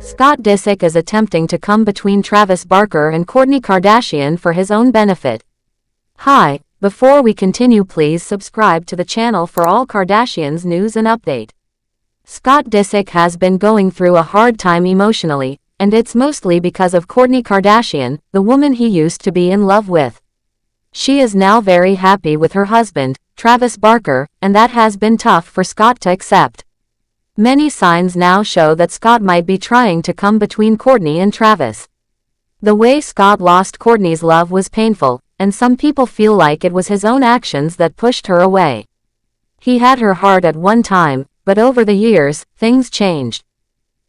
Scott Disick is attempting to come between Travis Barker and Kourtney Kardashian for his own benefit. Hi, before we continue, please subscribe to the channel for all Kardashians news and update. Scott Disick has been going through a hard time emotionally, and it's mostly because of Kourtney Kardashian, the woman he used to be in love with. She is now very happy with her husband, Travis Barker, and that has been tough for Scott to accept. Many signs now show that Scott might be trying to come between Kourtney and Travis. The way Scott lost Kourtney's love was painful, and some people feel like it was his own actions that pushed her away. He had her heart at one time, but over the years, things changed.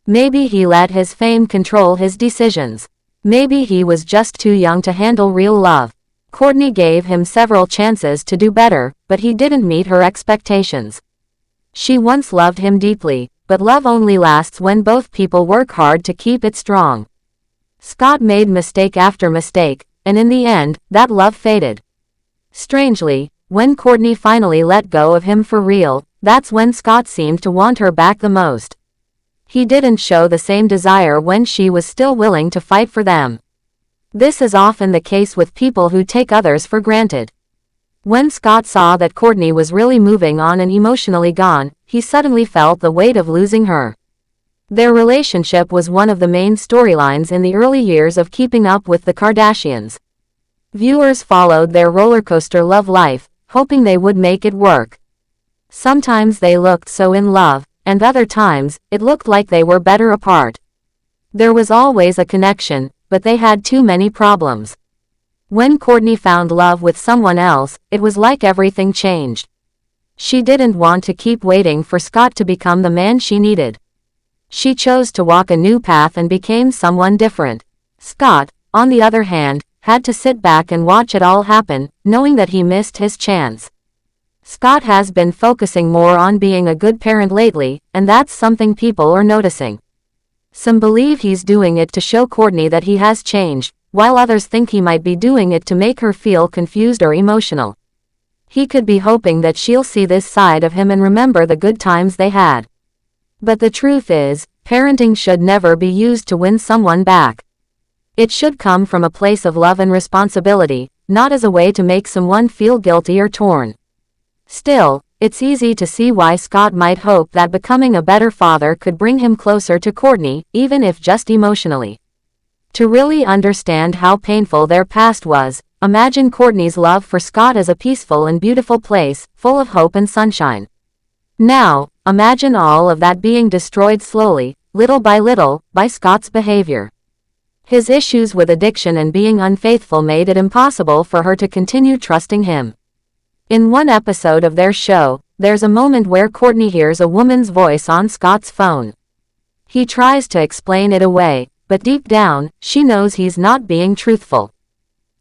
Maybe he let his fame control his decisions. Maybe he was just too young to handle real love. Kourtney gave him several chances to do better, but he didn't meet her expectations. She once loved him deeply, but love only lasts when both people work hard to keep it strong. Scott made mistake after mistake, and in the end, that love faded. Strangely, when Kourtney finally let go of him for real, that's when Scott seemed to want her back the most. He didn't show the same desire when she was still willing to fight for them. This is often the case with people who take others for granted. When Scott saw that Kourtney was really moving on and emotionally gone, he suddenly felt the weight of losing her. Their relationship was one of the main storylines in the early years of Keeping Up with the Kardashians. Viewers followed their rollercoaster love life, hoping they would make it work. Sometimes they looked so in love, and other times, it looked like they were better apart. There was always a connection, but they had too many problems. When Kourtney found love with someone else, it was like everything changed. She didn't want to keep waiting for Scott to become the man she needed. She chose to walk a new path and became someone different. Scott, on the other hand, had to sit back and watch it all happen, knowing that he missed his chance. Scott has been focusing more on being a good parent lately, and that's something people are noticing. Some believe he's doing it to show Kourtney that he has changed, while others think he might be doing it to make her feel confused or emotional. He could be hoping that she'll see this side of him and remember the good times they had. But the truth is, parenting should never be used to win someone back. It should come from a place of love and responsibility, not as a way to make someone feel guilty or torn. Still, it's easy to see why Scott might hope that becoming a better father could bring him closer to Kourtney, even if just emotionally. To really understand how painful their past was, imagine Kourtney's love for Scott as a peaceful and beautiful place, full of hope and sunshine. Now, imagine all of that being destroyed slowly, little by Scott's behavior. His issues with addiction and being unfaithful made it impossible for her to continue trusting him. In one episode of their show, there's a moment where Kourtney hears a woman's voice on Scott's phone. He tries to explain it away, but deep down, she knows he's not being truthful.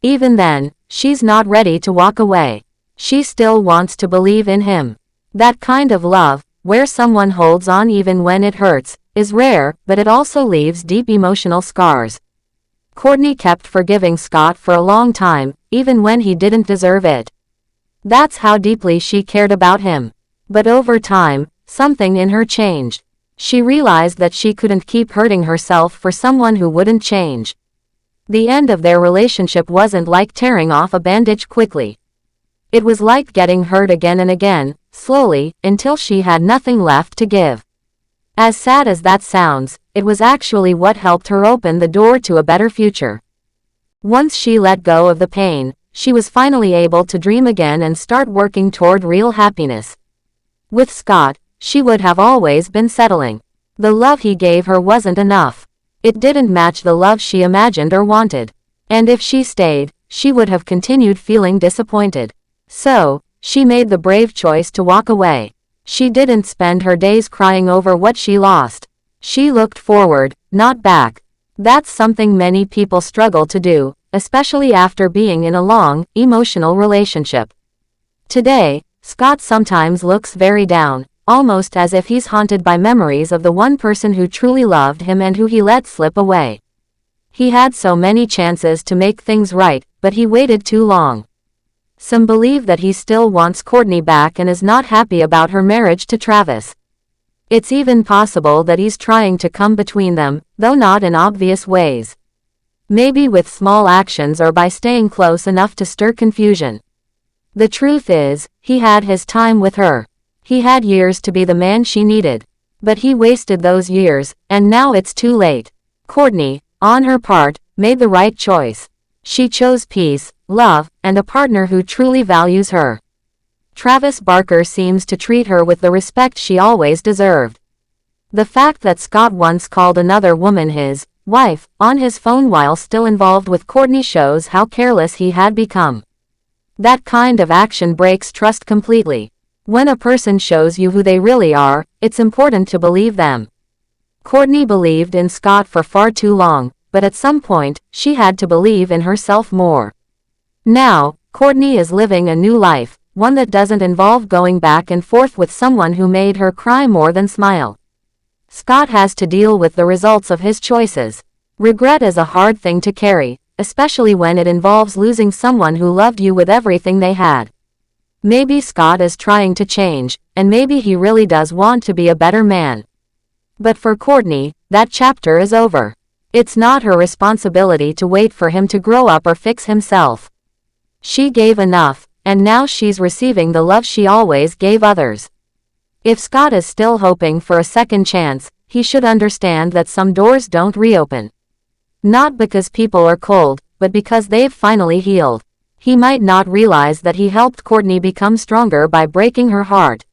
Even then, she's not ready to walk away. She still wants to believe in him. That kind of love, where someone holds on even when it hurts, is rare, but it also leaves deep emotional scars. Kourtney kept forgiving Scott for a long time, even when he didn't deserve it. That's how deeply she cared about him. But over time, something in her changed. She realized that she couldn't keep hurting herself for someone who wouldn't change. The end of their relationship wasn't like tearing off a bandage quickly. It was like getting hurt again and again, slowly, until she had nothing left to give. As sad as that sounds, it was actually what helped her open the door to a better future. Once she let go of the pain, she was finally able to dream again and start working toward real happiness. With Scott, she would have always been settling. The love he gave her wasn't enough. It didn't match the love she imagined or wanted. And if she stayed, she would have continued feeling disappointed. So, she made the brave choice to walk away. She didn't spend her days crying over what she lost. She looked forward, not back. That's something many people struggle to do, especially after being in a long, emotional relationship. Today, Scott sometimes looks very down, almost as if he's haunted by memories of the one person who truly loved him and who he let slip away. He had so many chances to make things right, but he waited too long. Some believe that he still wants Kourtney back and is not happy about her marriage to Travis. It's even possible that he's trying to come between them, though not in obvious ways. Maybe with small actions or by staying close enough to stir confusion. The truth is, he had his time with her. He had years to be the man she needed. But he wasted those years, and now it's too late. Kourtney, on her part, made the right choice. She chose peace, love, and a partner who truly values her. Travis Barker seems to treat her with the respect she always deserved. The fact that Scott once called another woman his wife on his phone while still involved with Kourtney shows how careless he had become. That kind of action breaks trust completely. When a person shows you who they really are, it's important to believe them. Kourtney believed in Scott for far too long, but at some point, she had to believe in herself more. Now, Kourtney is living a new life, one that doesn't involve going back and forth with someone who made her cry more than smile. Scott has to deal with the results of his choices. Regret is a hard thing to carry, especially when it involves losing someone who loved you with everything they had. Maybe Scott is trying to change, and maybe he really does want to be a better man. But for Kourtney, that chapter is over. It's not her responsibility to wait for him to grow up or fix himself. She gave enough, and now she's receiving the love she always gave others. If Scott is still hoping for a second chance, he should understand that some doors don't reopen. Not because people are cold, but because they've finally healed. He might not realize that he helped Kourtney become stronger by breaking her heart.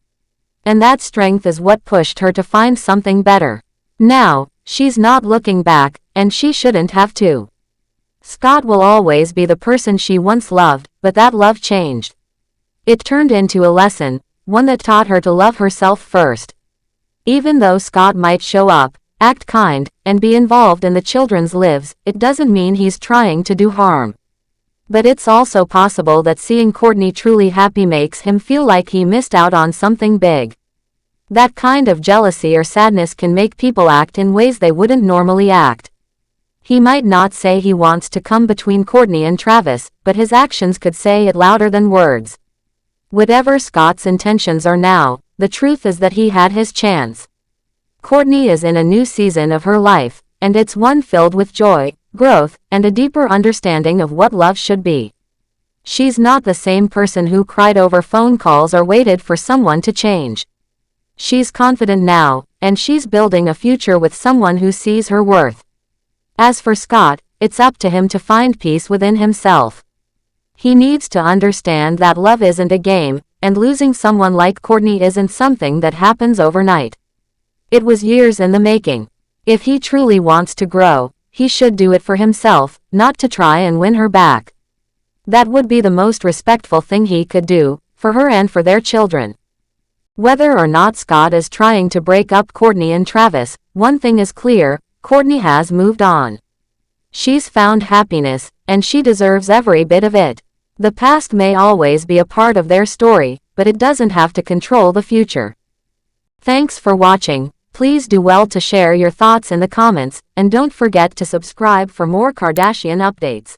And that strength is what pushed her to find something better. Now, she's not looking back, and she shouldn't have to. Scott will always be the person she once loved, but that love changed. It turned into a lesson, one that taught her to love herself first. Even though Scott might show up, act kind, and be involved in the children's lives, it doesn't mean he's trying to do harm. But it's also possible that seeing Kourtney truly happy makes him feel like he missed out on something big. That kind of jealousy or sadness can make people act in ways they wouldn't normally act. He might not say he wants to come between Kourtney and Travis, but his actions could say it louder than words. Whatever Scott's intentions are now, the truth is that he had his chance. Kourtney is in a new season of her life, and it's one filled with joy, growth, and a deeper understanding of what love should be. She's not the same person who cried over phone calls or waited for someone to change. She's confident now, and she's building a future with someone who sees her worth. As for Scott, it's up to him to find peace within himself. He needs to understand that love isn't a game, and losing someone like Kourtney isn't something that happens overnight. It was years in the making. If he truly wants to grow, he should do it for himself, not to try and win her back. That would be the most respectful thing he could do, for her and for their children. Whether or not Scott is trying to break up Kourtney and Travis, one thing is clear: Kourtney has moved on. She's found happiness, and she deserves every bit of it. The past may always be a part of their story, but it doesn't have to control the future. Thanks for watching. Please do well to share your thoughts in the comments, and don't forget to subscribe for more Kardashian updates.